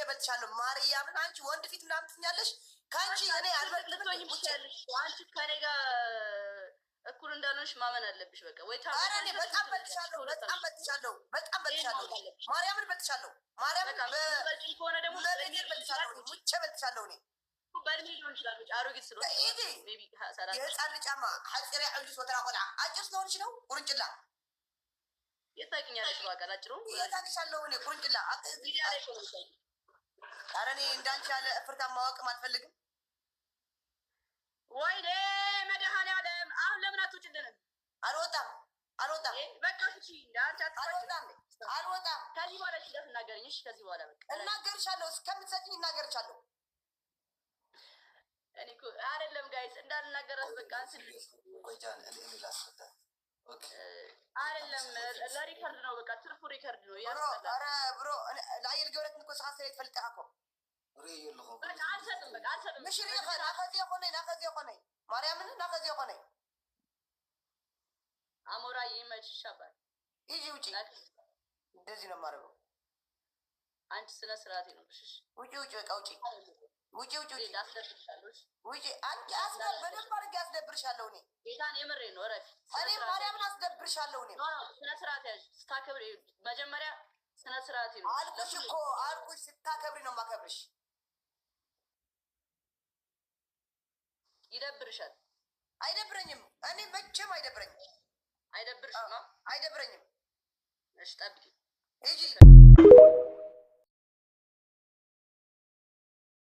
በልቻለሁ ማርያምን አንቺ ወንድ ፊት ምናምን ትኛለሽ ካንቺ እኔ አልበልጥም አንቺ ከኔ ጋር እኩል እንዳልሆንሽ ማመን አለብሽ በቃ ወይ ኧረ እኔ በጣም በልቻለሁ ማርያምን በልቻለሁ ማርያምን በልጭ ከሆነ ደግሞ ሙቼ በልቻለሁ እኔ በእድሜ ሊሆን ይችላል አሮጊት ስለሆነ ሜቢ የህፃን ጫማ ሐፂር ያዕልሽ ወተራ ቆልዓ አጭር ስለሆንሽ ነው ቁርንጭላ የታውቂኛለሽ በቃ አጭሩ የታውቂሻለሁ እኔ ቁርንጭላ ኧረ እኔ እንዳንቺ ያለ እፍርታም ማወቅም አልፈልግም ወይኔ መድኃኒዓለም አሁን ለምን አትወጪልንም አልወጣም በቃ እሺ እንዳንቺ አልወጣም ከዚህ በኋላ እሺ እንዳትናገሪኝ እሺ ከዚህ በኋላ በቃ እናገርሻለሁ እስከምትሰጪኝ እናገርሻለሁ እኔ እኮ አይደለም ጋይስ እንዳልናገራት በቃ ቆይጃን እኔ ላስፈታ ኦኬ አይደለም ለሪከርድ ነው በቃ ትርፉ ሪከርድ ነው ኧረ ብሮ ለአየር ገብረት እኮ ሰዓት ላይ ትፈልጣኮ ሪየልኹ በቃ አልሰጥም مش ريخ ናኸዚ ኾነይ ማርያምን ናኸዚ ኾነይ አሞራ ይመችሽ አባል ይጂ ውጪ እንደዚህ ነው የማደርገው አንቺ ስነ ስርዓት ይኖርሽ ውጪ በቃ ውጪ ላስደብርሻለሁ ውጪ አንቺ በደንብ አድርጌ አስደብርሻለሁ እኔ ጌታን የምሬ ነው ረፊ እኔ ማርያምን አስደብርሻለሁ እኔ ስነ ስርዓት ያዥ ስታከብሪ መጀመሪያ ስነ ስርዓት ይኖር አልኩሽ ስታከብሪ ነው የማከብርሽ ይደብርሻል አይደብረኝም እኔ መቼም አይደብረኝም አይደብርሽም አይደብረኝም እሺ ጠብቂ ሂጂ